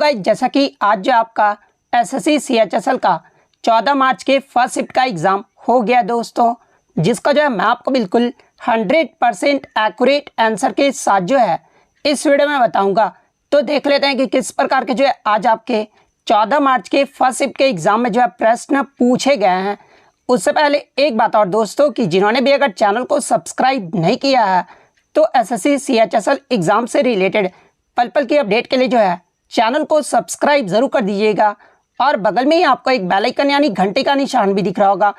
Guys जैसा कि आज जो आपका एसएससी सीएचएसएल का 14 मार्च के फर्स्ट शिफ्ट का एग्ज़ाम हो गया दोस्तों, जिसका जो है मैं आपको बिल्कुल 100% एक्यूरेट आंसर के साथ जो है इस वीडियो में बताऊंगा। तो देख लेते हैं कि किस प्रकार के जो है आज आपके 14 मार्च के फर्स्ट शिफ्ट के एग्ज़ाम में जो है प्रश्न पूछे गए हैं। उससे पहले एक बात और दोस्तों कि जिन्होंने भी अगर चैनल को सब्सक्राइब नहीं किया है तो एसएससी सीएचएसएल एग्ज़ाम से रिलेटेड पल पल की अपडेट के लिए जो है चैनल को सब्सक्राइब जरूर कर दीजिएगा और बगल में ही आपको एक बेल आइकन यानी घंटे का निशान भी दिख रहा होगा,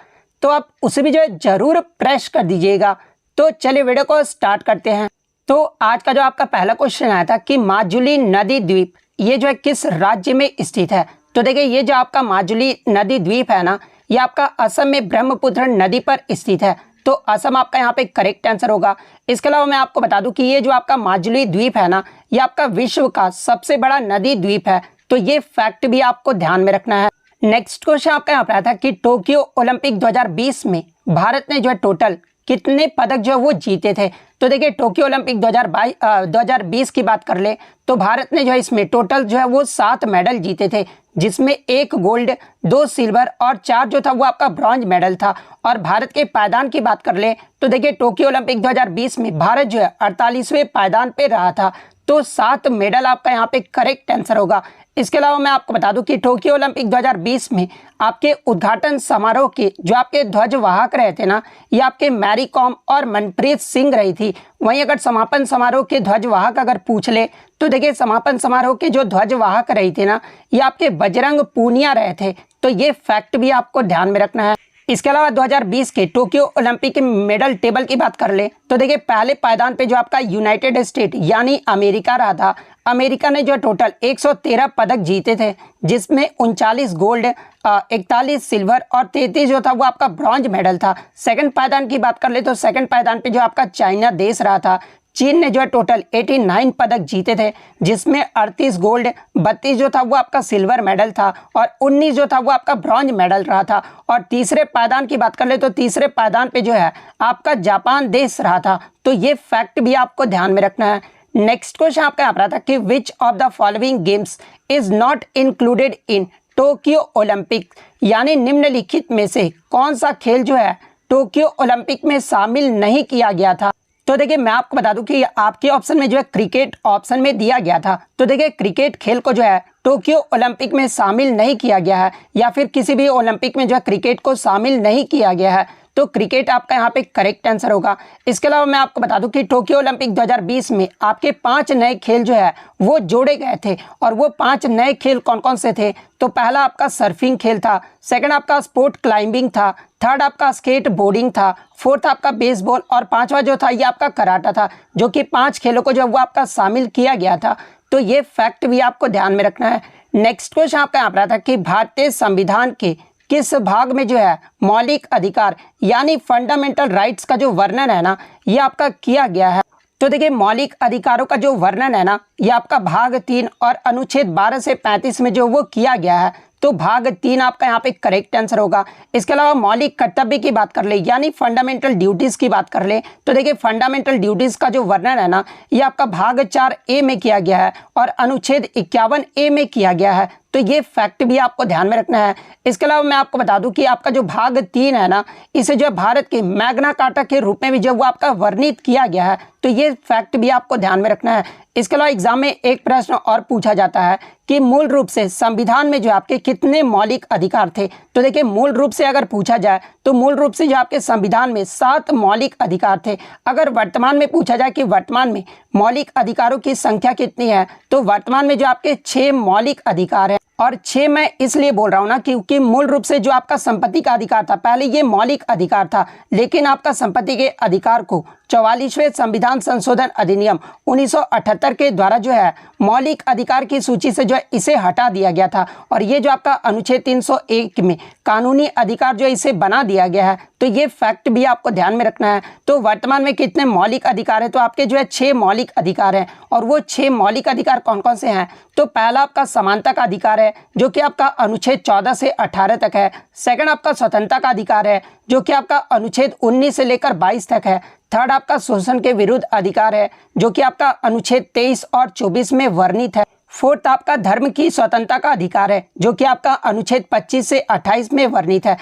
तो आप उसे भी जो है जरूर प्रेस कर दीजिएगा। तो चलिए वीडियो को स्टार्ट करते हैं। तो आज का जो आपका पहला क्वेश्चन आया था कि माजुली नदी द्वीप ये जो है किस राज्य में स्थित है। तो देखिए ये जो आपका माजुली नदी द्वीप है ना, ये आपका असम में ब्रह्मपुत्र नदी पर स्थित है। तो असम आपका यहाँ पे करेक्ट आंसर होगा। इसके अलावा मैं आपको बता दूं कि ये जो आपका माजुली द्वीप है ना, ये आपका विश्व का सबसे बड़ा नदी द्वीप है। तो ये फैक्ट भी आपको ध्यान में रखना है। नेक्स्ट क्वेश्चन आपका यहाँ पे आया था कि टोक्यो ओलंपिक 2020 में भारत ने जो है टोटल कितने पदक जो है वो जीते थे। तो देखिए टोक्यो ओलंपिक 2020 की बात कर ले तो भारत ने जो है इसमें टोटल जो है वो 7 मेडल जीते थे, जिसमें 1 गोल्ड, 2 सिल्वर और 4 जो था वो आपका ब्रॉन्ज मेडल था। और भारत के पायदान की बात कर ले तो देखिए टोक्यो ओलंपिक 2020 में भारत जो है 48वें पायदान पे रहा था। तो 7 मेडल आपका यहाँ पे करेक्ट आंसर होगा। इसके अलावा मैं आपको बता दूं कि टोक्यो ओलंपिक 2020 में आपके उद्घाटन समारोह के जो आपके ध्वजवाहक रहे थे ना, ये आपके मैरी कॉम और मनप्रीत सिंह रही थी। वहीं अगर समापन समारोह के ध्वजवाहक अगर पूछ ले तो देखिए समापन समारोह के जो ध्वजवाहक रही थी ना, ये आपके बजरंग पूनिया रहे थे। तो ये फैक्ट भी आपको ध्यान में रखना है। इसके अलावा 2020 के टोक्यो ओलंपिक के मेडल टेबल की बात कर ले तो देखिए पहले पायदान पे जो आपका यूनाइटेड स्टेट यानी अमेरिका रहा था। अमेरिका ने जो टोटल 113 पदक जीते थे, जिसमें 39 गोल्ड, 41 सिल्वर और 33 जो था वो आपका ब्रॉन्ज मेडल था। सेकंड पायदान की बात कर ले तो सेकंड पायदान पे जो आपका चाइना देश रहा था। चीन ने जो है टोटल 89 पदक जीते थे, जिसमें 38 गोल्ड, 32 जो था वो आपका सिल्वर मेडल था और 19 जो था वो आपका ब्रॉन्ज मेडल रहा था। और तीसरे पायदान की बात कर ले तो तीसरे पायदान पे जो है आपका जापान देश रहा था। तो ये फैक्ट भी आपको ध्यान में रखना है। नेक्स्ट क्वेश्चन आपका यहाँ पर रहा था कि which of the following games is not included in Tokyo Olympic, यानी निम्नलिखित में से कौन सा खेल जो है टोक्यो ओलंपिक में शामिल नहीं किया गया था। तो देखिए मैं आपको बता दूं कि आपके ऑप्शन में जो है क्रिकेट ऑप्शन में दिया गया था। तो देखिए क्रिकेट खेल को जो है टोक्यो ओलंपिक में शामिल नहीं किया गया है, या फिर किसी भी ओलंपिक में जो है क्रिकेट को शामिल नहीं किया गया है। तो क्रिकेट आपका यहाँ पे करेक्ट आंसर होगा। इसके अलावा मैं आपको बता दूं कि टोक्यो ओलंपिक 2020 में आपके 5 नए खेल जो है वो जोड़े गए थे। और वो 5 नए खेल कौन कौन से थे। तो पहला आपका सर्फिंग खेल था, सेकंड आपका स्पोर्ट क्लाइंबिंग था, थर्ड आपका स्केट बोर्डिंग था, फोर्थ आपका बेसबॉल और 5वां जो था ये आपका कराटा था, जो कि 5 खेलों को जो वो आपका शामिल किया गया था। तो ये फैक्ट भी आपको ध्यान में रखना है। नेक्स्ट क्वेश्चन आपका यहाँ पर था कि भारतीय संविधान के किस भाग में जो है मौलिक अधिकार यानी फंडामेंटल राइट्स का जो वर्णन है ना, ये आपका किया गया है। तो देखिए मौलिक अधिकारों का जो वर्णन है ना, ये आपका भाग 3 और अनुच्छेद 12 से 35 में जो वो किया गया है। तो भाग 3 आपका यहाँ पे करेक्ट आंसर होगा। इसके अलावा मौलिक कर्तव्य की बात कर ले यानी फंडामेंटल ड्यूटीज की बात कर ले तो देखिए फंडामेंटल ड्यूटीज का जो वर्णन है ना, ये आपका भाग 4A में किया गया है और अनुच्छेद 51A में किया गया है। तो ये फैक्ट भी आपको ध्यान में रखना है। इसके अलावा मैं आपको बता दूं कि आपका जो भाग 3 है ना, इसे जो भारत के मैग्ना कार्टा के रूप में भी जो वो आपका वर्णित किया गया है। तो ये फैक्ट भी आपको ध्यान में रखना है। इसके अलावा एग्जाम में एक प्रश्न और पूछा जाता है कि मूल रूप से संविधान में जो आपके कितने मौलिक अधिकार थे। तो देखिए मूल रूप से अगर पूछा जाए तो मूल रूप से जो आपके संविधान में 7 मौलिक अधिकार थे। अगर वर्तमान में पूछा जाए कि वर्तमान में मौलिक अधिकारों की संख्या कितनी है, तो वर्तमान में जो आपके 6 मौलिक अधिकार है। और 6 मैं इसलिए बोल रहा हूँ ना क्योंकि मूल रूप से जो आपका संपत्ति का अधिकार था, पहले ये मौलिक अधिकार था, लेकिन आपका संपत्ति के अधिकार को 44वें संविधान संशोधन अधिनियम 1978 के द्वारा जो है मौलिक अधिकार की सूची से जो है इसे हटा दिया गया था। और ये जो आपका अनुच्छेद 301 में कानूनी अधिकार जो इसे बना दिया गया है। तो ये फैक्ट भी आपको ध्यान में रखना है। तो वर्तमान में कितने मौलिक अधिकार है, तो आपके जो है 6 मौलिक अधिकार हैं। और वो 6 मौलिक अधिकार कौन कौन से हैं। तो पहला आपका समानता का अधिकार है, जो कि आपका अनुच्छेद 14 से 18 तक है। सेकंड आपका स्वतंत्रता का अधिकार है, जो कि आपका अनुच्छेद 19 से लेकर 22 तक है। थर्ड आपका शोषण के विरुद्ध अधिकार है, जो कि आपका अनुच्छेद 23 और 24 में वर्णित है। फोर्थ आपका धर्म की स्वतंत्रता का अधिकार है, जो कि आपका अनुच्छेद 25 से 28 में वर्णित है।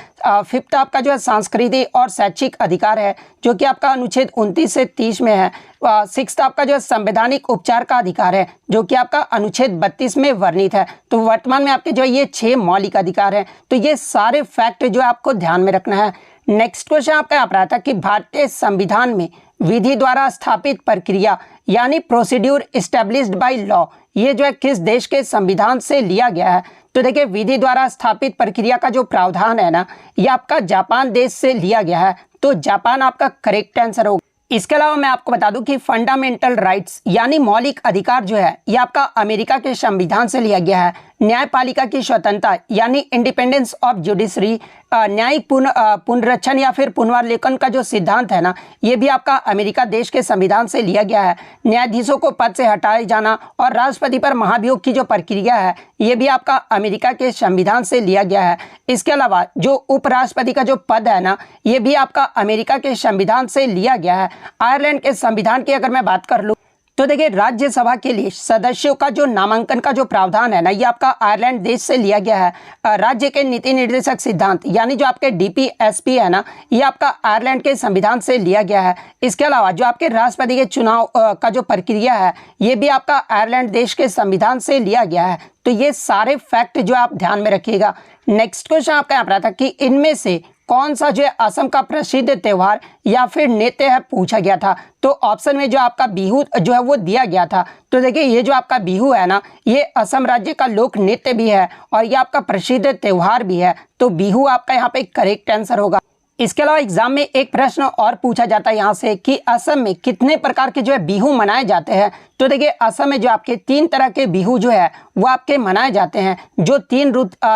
फिफ्थ आपका जो है सांस्कृतिक और शैक्षिक अधिकार है, जो कि आपका अनुच्छेद 29 से 30 में है। सिक्स्थ आपका जो है संवैधानिक उपचार का अधिकार है, जो कि आपका अनुच्छेद 32 में वर्णित है। तो वर्तमान में आपके जो है ये 6 मौलिक अधिकार हैं। तो ये सारे फैक्ट जो आपको ध्यान में रखना है। नेक्स्ट क्वेश्चन आपका यहाँ पर आता है कि भारतीय संविधान में विधि द्वारा स्थापित प्रक्रिया यानी प्रोसीड्यूर एस्टेब्लिश्ड बाय लॉ, ये जो है किस देश के संविधान से लिया गया है? तो देखिए, विधि द्वारा स्थापित प्रक्रिया का जो प्रावधान है ना, ये आपका जापान देश से लिया गया है। तो जापान आपका करेक्ट आंसर होगा। इसके अलावा मैं आपको बता दूं कि फंडामेंटल राइट्स यानी मौलिक अधिकार जो है, ये आपका अमेरिका के संविधान से लिया गया है। न्यायपालिका की स्वतंत्रता यानी इंडिपेंडेंस ऑफ जुडिशरी, न्यायिक पुनरीक्षण या फिर पुनर्लेखन का जो सिद्धांत है ना, ये भी आपका अमेरिका देश के संविधान से लिया गया है। न्यायाधीशों को पद से हटाए जाना और राष्ट्रपति पर महाभियोग की जो प्रक्रिया है, ये भी आपका अमेरिका के संविधान से लिया गया है। इसके अलावा जो उपराष्ट्रपति का जो पद है ना, ये भी आपका अमेरिका के संविधान से लिया गया है। आयरलैंड के संविधान की अगर मैं बात कर लूँ तो देखिए, राज्यसभा के लिए सदस्यों का जो नामांकन का जो प्रावधान है ना, ये आपका आयरलैंड देश से लिया गया है। राज्य के नीति निर्देशक सिद्धांत यानी जो आपके डीपीएसपी है ना, ये आपका आयरलैंड के संविधान से लिया गया है। इसके अलावा जो आपके राष्ट्रपति के चुनाव का जो प्रक्रिया है, ये भी आपका आयरलैंड देश के संविधान से लिया गया है। तो ये सारे फैक्ट जो आप ध्यान में रखिएगा। नेक्स्ट क्वेश्चन आपका यहाँ पर आता है कि इनमें से कौन सा जो है असम का प्रसिद्ध त्योहार या फिर नृत्य है पूछा गया था? तो ऑप्शन में जो आपका बिहू जो है वो दिया गया था। तो देखिए, ये जो आपका बिहू है ना, ये असम राज्य का लोक नृत्य भी है और ये आपका प्रसिद्ध त्योहार भी है। तो बिहू आपका यहाँ पे करेक्ट आंसर होगा। इसके अलावा एग्जाम में एक प्रश्न और पूछा जाता है यहाँ से कि असम में कितने प्रकार के जो है बिहू मनाए जाते हैं? तो देखिए, असम में जो आपके 3 तरह के बिहू जो है वो आपके मनाए जाते हैं, जो 3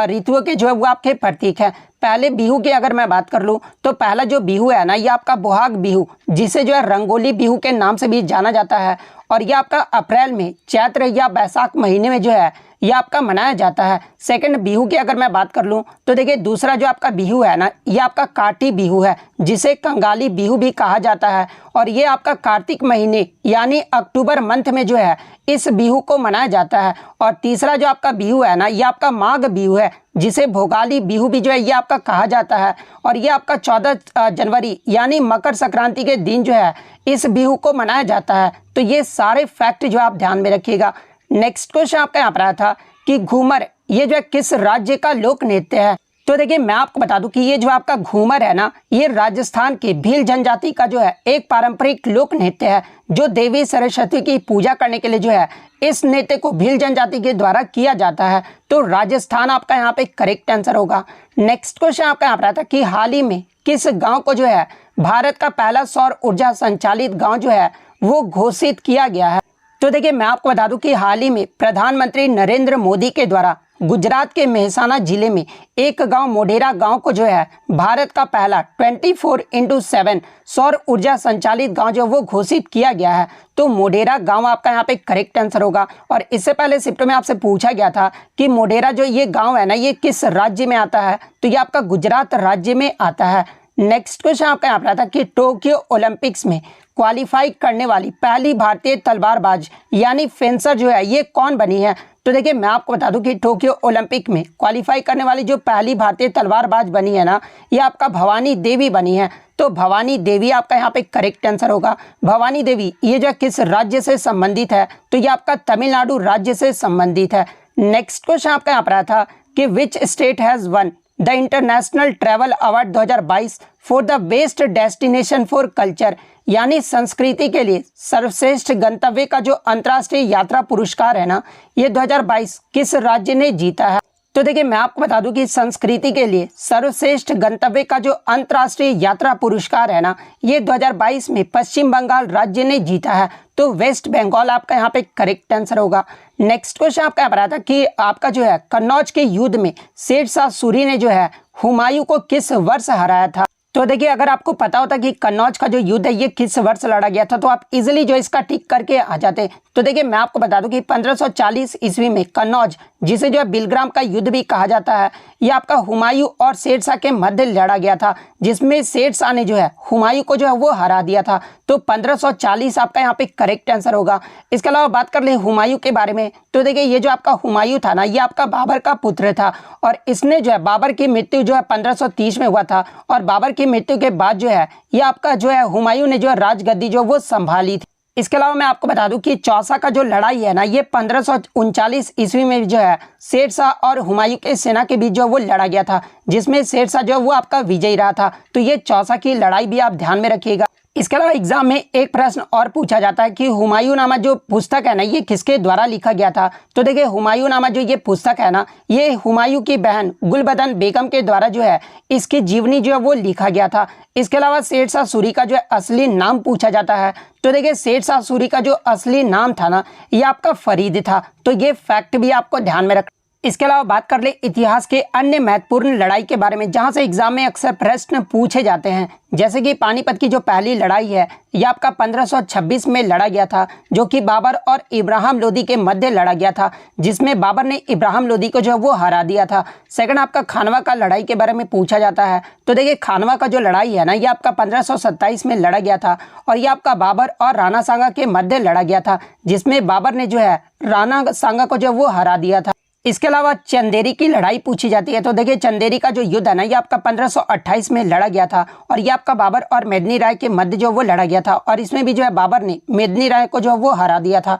ऋतुओं के जो है वो आपके प्रतीक है। पहले बिहू की अगर मैं बात कर लूँ तो पहला जो बिहू है ना, ये आपका बोहाग बिहू, जिसे जो है रंगोली बिहू के नाम से भी जाना जाता है, और ये आपका अप्रैल में, चैत्र या बैसाख महीने में जो है ये आपका मनाया जाता है। सेकंड बिहू की अगर मैं बात कर लूँ तो देखिए, दूसरा जो आपका बिहू है ना, ये आपका काटी बिहू है, जिसे कंगाली बिहू भी कहा जाता है, और ये आपका कार्तिक महीने यानी अक्टूबर मंथ में जो है इस बिहू को मनाया जाता है। और तीसरा जो आपका बिहू है ना, ये आपका माघ बिहू है, जिसे भोगाली बिहू भी जो है ये आपका कहा जाता है, और ये आपका 14 जनवरी यानी मकर संक्रांति के दिन जो है इस बिहू को मनाया जाता है। तो ये सारे फैक्ट जो आप ध्यान में रखिएगा। नेक्स्ट क्वेश्चन आपका यहाँ पर आया था कि घूमर ये जो है किस राज्य का लोक नृत्य है? तो देखिए, मैं आपको बता दूं कि ये जो आपका घूमर है ना, ये राजस्थान के भील जनजाति का जो है एक पारंपरिक लोक नृत्य है, जो देवी सरस्वती की पूजा करने के लिए जो है इस नृत्य को भील जनजाति के द्वारा किया जाता है। तो राजस्थान आपका यहाँ पे करेक्ट आंसर होगा। नेक्स्ट क्वेश्चन आपका यहाँ पर आता है कि हाल ही में किस गाँव को जो है भारत का पहला सौर ऊर्जा संचालित गाँव जो है वो घोषित किया गया है? तो देखिए, मैं आपको बता दूं कि हाल ही में प्रधानमंत्री नरेंद्र मोदी के द्वारा गुजरात के मेहसाना जिले में एक गांव मोढेरा गांव को जो है भारत का पहला 24/7 सौर ऊर्जा संचालित गांव जो वो घोषित किया गया है। तो मोढेरा गांव आपका यहाँ पे करेक्ट आंसर होगा। और इससे पहले शिफ्ट में आपसे पूछा गया था कि मोढेरा जो ये गाँव है ना, ये किस राज्य में आता है? तो ये आपका गुजरात राज्य में आता है। नेक्स्ट क्वेश्चन आपका यहाँ पर आता है कि टोक्यो ओलंपिक्स में क्वालिफाई करने वाली पहली भारतीय तलवारबाज यानी फेंसर जो है ये कौन बनी है? तो देखिए, मैं आपको बता दूं कि टोक्यो ओलंपिक में क्वालिफाई करने वाली जो पहली भारतीय तलवारबाज बनी है ना, ये आपका भवानी देवी बनी है। तो भवानी देवी आपका यहाँ पे करेक्ट आंसर होगा। भवानी देवी ये जो किस राज्य से संबंधित है? तो ये आपका तमिलनाडु राज्य से संबंधित है। नेक्स्ट क्वेश्चन आपका यहाँ पर आया था कि which state has one the international travel award 2022 for the best destination for culture यानी संस्कृति के लिए सर्वश्रेष्ठ गंतव्य का जो अंतर्राष्ट्रीय यात्रा पुरस्कार है ना, ये 2022 किस राज्य ने जीता है? तो देखिए, मैं आपको बता दूं कि संस्कृति के लिए सर्वश्रेष्ठ गंतव्य का जो अंतर्राष्ट्रीय यात्रा पुरस्कार है ना, ये 2022 में पश्चिम बंगाल राज्य ने जीता है। तो वेस्ट बंगाल आपका यहाँ पे करेक्ट आंसर होगा। नेक्स्ट क्वेश्चन आपका यहाँ पर आता है कि आपका जो है कन्नौज के युद्ध में शेरशाह सूरी ने जो है हुमायूं को किस वर्ष हराया था? तो देखिए, अगर आपको पता होता कि कन्नौज का जो युद्ध है ये किस वर्ष लड़ा गया था, तो आप इजीली जो इसका टिक करके आ जाते। तो देखिए, मैं आपको बता दूं कि 1540 ईस्वी में कन्नौज, जिसे जो है बिलग्राम का युद्ध भी कहा जाता है, ये आपका हुमायूं और शेरशाह के मध्य लड़ा गया था, जिसमें शेरशाह ने जो है हुमायूं को जो है वो हरा दिया था। तो 1540 आपका यहाँ पे करेक्ट आंसर होगा। इसके अलावा बात कर ले हुमायूं के बारे में, तो देखिए ये जो आपका हुमायूं था ना, ये आपका बाबर का पुत्र था और इसने जो है बाबर की मृत्यु जो है 1530 में हुआ था और बाबर की मृत्यु के बाद जो है ये आपका जो है हुमायूं ने जो है राजगद्दी जो वो संभाली थी। इसके अलावा मैं आपको बता दूं कि चौसा का जो लड़ाई है ना, ये 1539 ईस्वी में जो है शेरशाह और हुमायूं के सेना के बीच जो वो लड़ा गया था, जिसमें शेरशाह जो वो आपका विजयी रहा था। तो ये चौसा की लड़ाई भी आप ध्यान में रखिएगा। इसके अलावा एग्जाम में एक प्रश्न और पूछा जाता है कि हुमायूंनामा जो पुस्तक है ना, ये किसके द्वारा लिखा गया था। तो देखिए हुमायूंनामा जो ये पुस्तक है ना, ये हुमायूं की बहन गुलबदन बेगम के द्वारा जो है इसकी जीवनी जो है वो लिखा गया था। इसके अलावा शेरशाह सूरी का जो है असली नाम पूछा जाता है। तो देखिए शेरशाह सूरी का जो असली नाम था ना, ये आपका फरीद था। तो ये फैक्ट भी आपको ध्यान में रखना। इसके अलावा बात कर ले इतिहास के अन्य महत्वपूर्ण लड़ाई के बारे में, जहां से एग्जाम में अक्सर प्रश्न पूछे जाते हैं, जैसे कि पानीपत की जो पहली लड़ाई है ये आपका 1526 में लड़ा गया था, जो कि बाबर और इब्राहिम लोदी के मध्य लड़ा गया था, जिसमें बाबर ने इब्राहिम लोदी को जो है वो हरा दिया था। सेकंड आपका खानवा का लड़ाई के बारे में पूछा जाता है। तो देखिए खानवा का जो लड़ाई है ना, ये आपका 1527 में लड़ा गया था और ये आपका बाबर और राणा सांगा के मध्य लड़ा गया था, जिसमें बाबर ने जो है राणा सांगा को जो वो हरा दिया था। इसके अलावा चंदेरी की लड़ाई पूछी जाती है। तो देखिए चंदेरी का जो युद्ध है ना, ये आपका 1528 में लड़ा गया था और ये आपका बाबर और मेदिनी राय के मध्य जो वो लड़ा गया था और इसमें भी जो है बाबर ने मेदिनी राय को जो वो हरा दिया था।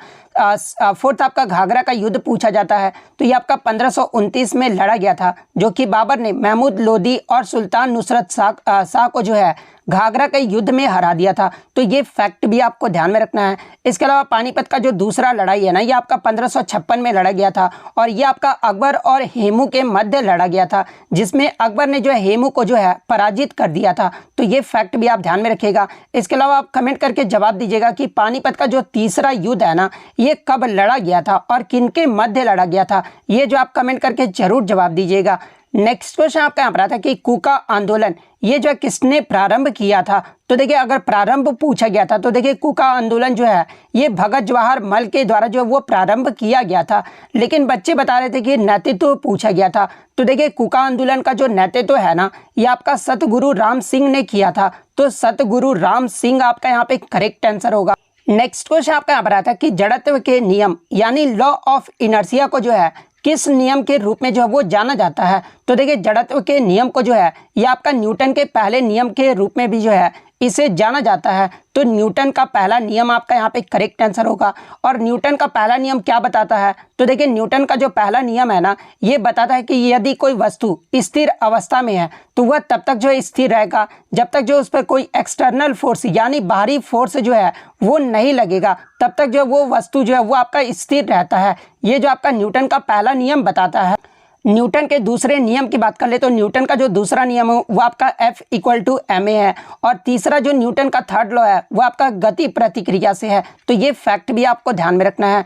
फोर्थ आपका घाघरा का युद्ध पूछा जाता है। तो ये आपका 1529 में लड़ा गया था, जो कि बाबर ने महमूद लोदी और सुल्तान नुसरत शाह को जो है घाघरा के युद्ध में हरा दिया था। तो ये फैक्ट भी आपको ध्यान में रखना है। इसके अलावा पानीपत का जो दूसरा लड़ाई है ना, ये आपका 1556 में लड़ा गया था और ये आपका अकबर और हेमू के मध्य लड़ा गया था, जिसमें अकबर ने जो है हेमू को जो है पराजित कर दिया था। तो ये फैक्ट भी आप ध्यान में रखिएगा। इसके अलावा आप कमेंट करके जवाब दीजिएगा कि पानीपत का जो तीसरा युद्ध है ना, ये कब लड़ा गया था और किनके मध्य लड़ा गया था। ये जो आप कमेंट करके जरूर जवाब दीजिएगा। नेक्स्ट क्वेश्चन आपका यहाँ पर आता है कि कूका आंदोलन ये जो है किसने प्रारंभ किया था। तो देखिए अगर प्रारंभ पूछा गया था, तो देखिए कूका आंदोलन जो है ये भगत जवाहर मल के द्वारा जो वो प्रारंभ किया गया था, लेकिन बच्चे बता रहे थे कि नेतृत्व पूछा गया था। तो देखिए कूका आंदोलन का जो नेतृत्व है ना, ये आपका सतगुरु राम सिंह ने किया था। तो सतगुरु राम सिंह आपका यहाँ पे करेक्ट आंसर होगा। नेक्स्ट क्वेश्चन आपका यहाँ पर आता है कि जड़त्व के नियम यानी लॉ ऑफ इनर्शिया को जो है किस नियम के रूप में जो है वो जाना जाता है। तो देखिए जड़त्व के नियम को जो है ये आपका न्यूटन के पहले नियम के रूप में भी जो है इसे जाना जाता है। तो न्यूटन का पहला नियम आपका यहाँ पे करेक्ट आंसर होगा। और न्यूटन का पहला नियम क्या बताता है। तो देखिए न्यूटन का जो पहला नियम है ना, ये बताता है कि यदि कोई वस्तु स्थिर अवस्था में है तो वह तब तक जो है स्थिर रहेगा जब तक जो उस पर कोई एक्सटर्नल फोर्स यानी बाहरी फोर्स जो है वो नहीं लगेगा, तब तक जो वो वस्तु जो है वो आपका स्थिर रहता है। ये जो आपका न्यूटन का पहला नियम बताता है। न्यूटन के दूसरे नियम की बात कर ले तो न्यूटन का जो दूसरा नियम है वो आपका F=ma है और तीसरा जो न्यूटन का थर्ड लॉ है वो आपका गति प्रतिक्रिया से है। तो ये फैक्ट भी आपको ध्यान में रखना है।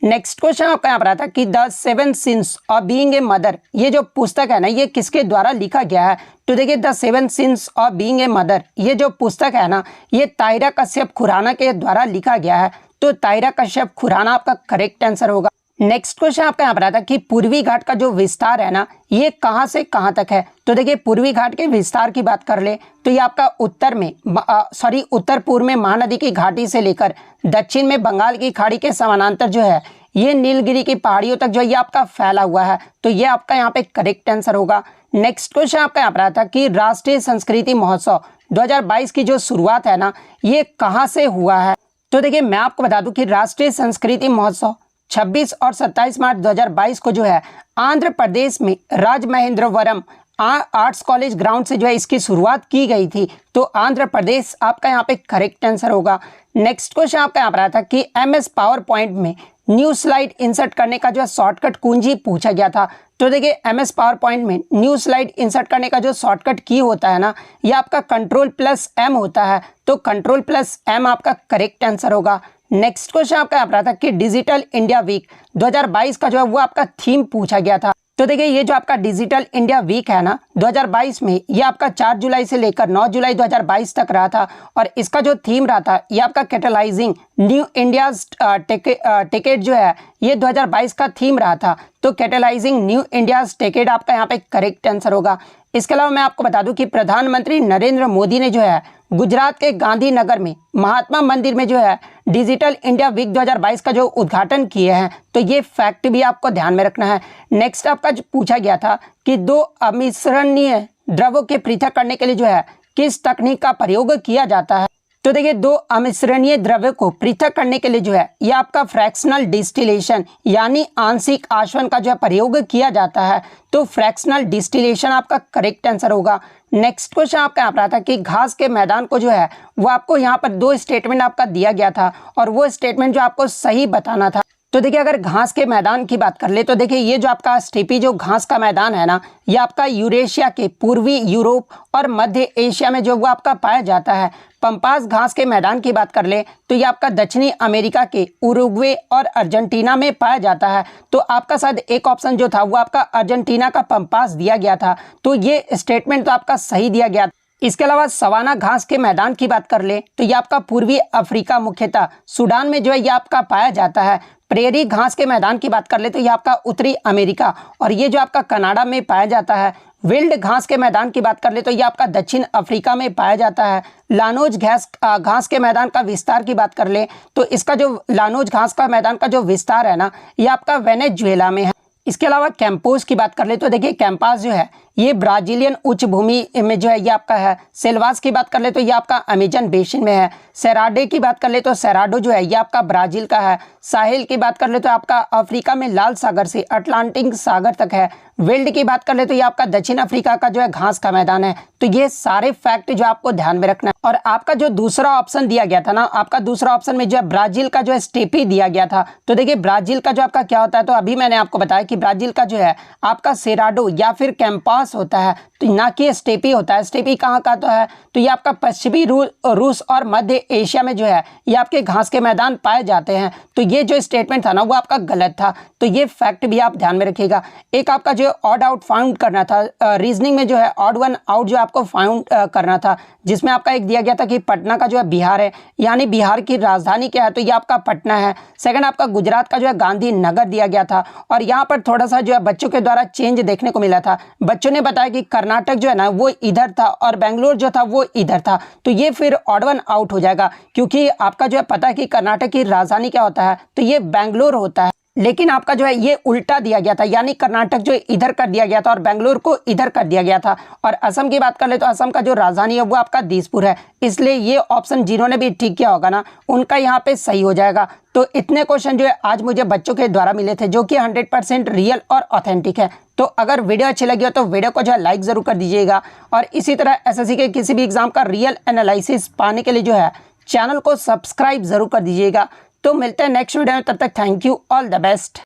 नेक्स्ट क्वेश्चन आपका यहाँ पर आता है कि the 7 since of being a mother ये जो पुस्तक है ना, ये किसके द्वारा लिखा गया है। तो देखिए the 7 since of being a mother ये जो पुस्तक है ना, ये ताहिरा कश्यप खुराना के द्वारा लिखा गया है। तो ताहिरा कश्यप खुराना आपका करेक्ट आंसर होगा। नेक्स्ट क्वेश्चन आपका यहाँ पर आता है कि पूर्वी घाट का जो विस्तार है ना, ये कहाँ से कहाँ तक है। तो देखिए पूर्वी घाट के विस्तार की बात कर ले तो ये आपका उत्तर पूर्व में महानदी की घाटी से लेकर दक्षिण में बंगाल की खाड़ी के समानांतर जो है ये नीलगिरी की पहाड़ियों तक जो ये आपका फैला हुआ है। तो ये आपका यहाँ पे करेक्ट आंसर होगा। नेक्स्ट क्वेश्चन आपका यहाँ पर आता है कि राष्ट्रीय संस्कृति महोत्सव 2022 की जो शुरुआत है ना, ये कहाँ से हुआ है। तो देखिए मैं आपको बता दूं कि राष्ट्रीय संस्कृति महोत्सव 26 और 27 मार्च 2022 को जो है आंध्र प्रदेश में राजमहेंद्रवरम आर्ट्स कॉलेज ग्राउंड से जो है इसकी शुरुआत की गई थी। तो आंध्र प्रदेश आपका यहाँ पे करेक्ट आंसर होगा। नेक्स्ट क्वेश्चन आपका यहाँ पर आता है कि MS पावर पॉइंट में न्यू स्लाइड इंसर्ट करने का जो शॉर्टकट कुंजी पूछा गया था। तो देखिए MS पावर पॉइंट में न्यू स्लाइड इंसर्ट करने का जो शॉर्टकट की होता है ना, ये आपका Ctrl+M होता है। तो Ctrl+M आपका करेक्ट आंसर होगा। नेक्स्ट क्वेश्चन आपका यहाँ पर आता है कि डिजिटल इंडिया वीक 2022 का जो है वो आपका थीम पूछा गया था। तो देखिए ये जो आपका डिजिटल इंडिया वीक है ना 2022 में, ये आपका 4 जुलाई से लेकर 9 जुलाई 2022 तक रहा था और इसका जो थीम रहा था ये आपका कैटलाइजिंग न्यू इंडियाज टिकट जो है ये 2022 का थीम रहा था। तो कैटलाइजिंग न्यू इंडियाज डेकेड आपका यहाँ पे करेक्ट आंसर होगा। इसके अलावा मैं आपको बता दूं कि प्रधानमंत्री नरेंद्र मोदी ने जो है गुजरात के गांधीनगर में महात्मा मंदिर में जो है डिजिटल इंडिया वीक 2022 का जो उद्घाटन किए हैं, तो ये फैक्ट भी आपको ध्यान में रखना है। नेक्स्ट आपका जो पूछा गया था कि दो अमिश्रणीय द्रवों के पृथक करने के लिए जो है किस तकनीक का प्रयोग किया जाता है। तो देखिए, दो अमिश्रणीय द्रव्य को पृथक करने के लिए जो है ये आपका फ्रैक्शनल डिस्टिलेशन यानी आंशिक आशवन का जो है प्रयोग किया जाता है। तो फ्रैक्शनल डिस्टिलेशन आपका करेक्ट आंसर होगा। नेक्स्ट क्वेश्चन आपका यहाँ पर आता है कि घास के मैदान को जो है वो आपको यहाँ पर दो स्टेटमेंट आपका दिया गया था और वो स्टेटमेंट जो आपको सही बताना था। तो देखिए, अगर घास के मैदान की बात कर ले तो देखिए ये जो आपका स्टेपी जो घास का मैदान है ना, ये आपका यूरेशिया के पूर्वी यूरोप और मध्य एशिया में जो वो आपका पाया जाता है। पंपास घास के मैदान की बात कर ले तो ये आपका दक्षिणी अमेरिका के उरुग्वे और अर्जेंटीना में पाया जाता है। तो आपका शायद एक ऑप्शन जो था वो आपका अर्जेंटीना का पंपास दिया गया था, तो ये स्टेटमेंट तो आपका सही दिया गया। इसके अलावा सवाना घास के मैदान की बात कर ले तो ये आपका पूर्वी अफ्रीका मुख्यतः सूडान में जो है ये आपका पाया जाता है। प्रेरी घास के मैदान की बात कर ले तो ये आपका उत्तरी अमेरिका और ये जो आपका कनाडा में पाया जाता है। विल्ड घास के मैदान की बात कर ले तो ये आपका दक्षिण अफ्रीका में पाया जाता है। लानोज घास के मैदान का विस्तार की बात कर ले तो इसका जो लानोज घास का मैदान का जो विस्तार है ना, ये आपका वेनेजुएला में है। इसके अलावा कैंपोस की बात कर ले तो देखिए कैंपास जो है ये ब्राजीलियन उच्च भूमि में जो है ये आपका है। सेल्वास की बात कर ले तो ये आपका अमेजन बेसिन में है। सेराडे की बात कर ले तो सेराडो जो है ये आपका ब्राजील का है। साहिल की बात कर ले तो आपका अफ्रीका में लाल सागर से अटलांटिक सागर तक है। वेल्ड की बात कर ले तो ये आपका दक्षिण अफ्रीका का जो है घास का मैदान है। तो ये सारे फैक्ट जो आपको ध्यान में रखना है। और आपका जो दूसरा ऑप्शन दिया गया था ना, आपका दूसरा ऑप्शन में जो है ब्राजील का जो है स्टेपी दिया गया था। तो देखिए ब्राजील का जो आपका क्या होता है, तो अभी मैंने आपको बताया कि ब्राजील का जो है आपका सेराडो या फिर कैंपास होता है, तो ना कि स्टेपी होता है। स्टेपी कहाँ का तो है, तो ये आपका पश्चिमी रूस और मध्य एशिया में जो है ये आपके घास के मैदान पाए जाते हैं। तो ये जो स्टेटमेंट था ना वो आपका गलत था, तो ये फैक्ट भी आप ध्यान में रखिएगा। एक आपका जो ऑड आउट फाउंड करना था, रीजनिंग में जो है ऑड वन आउट जो आपको फाउंड करना था, जिसमें आपका एक दिया गया था कि पटना का जो है बिहार है, यानी बिहार की राजधानी क्या है, तो ये आपका पटना है। सेकंड आपका गुजरात का जो है गांधीनगर दिया गया था। और यहाँ पर थोड़ा सा जो है बच्चों के द्वारा चेंज देखने को मिला था। बच्चों ने बताया कि कर्नाटक जो है ना वो इधर था और बेंगलोर जो था वो इधर था, तो ये फिर ऑड वन आउट हो जाएगा, क्योंकि आपका जो है पता है कि कर्नाटक की राजधानी क्या होता है, तो ये बेंगलोर होता है। लेकिन आपका जो है ये उल्टा दिया गया था, यानी कर्नाटक जो इधर कर दिया गया था और बेंगलोर को इधर कर दिया गया था। और असम की बात कर ले तो असम का जो राजधानी है वो आपका दिसपुर है। इसलिए ये ऑप्शन जिन्होंने भी ठीक किया होगा ना, उनका यहाँ पे सही हो जाएगा। तो इतने क्वेश्चन जो है आज मुझे बच्चों के द्वारा मिले थे, जो कि 100% रियल और ऑथेंटिक है। तो अगर वीडियो अच्छी लगी हो तो वीडियो को जो है लाइक ज़रूर कर दीजिएगा। और इसी तरह एसएससी के किसी भी एग्जाम का रियल एनालिसिस पाने के लिए जो है चैनल को सब्सक्राइब ज़रूर कर दीजिएगा। तो मिलते हैं नेक्स्ट वीडियो में, तब तक thank you, all the best.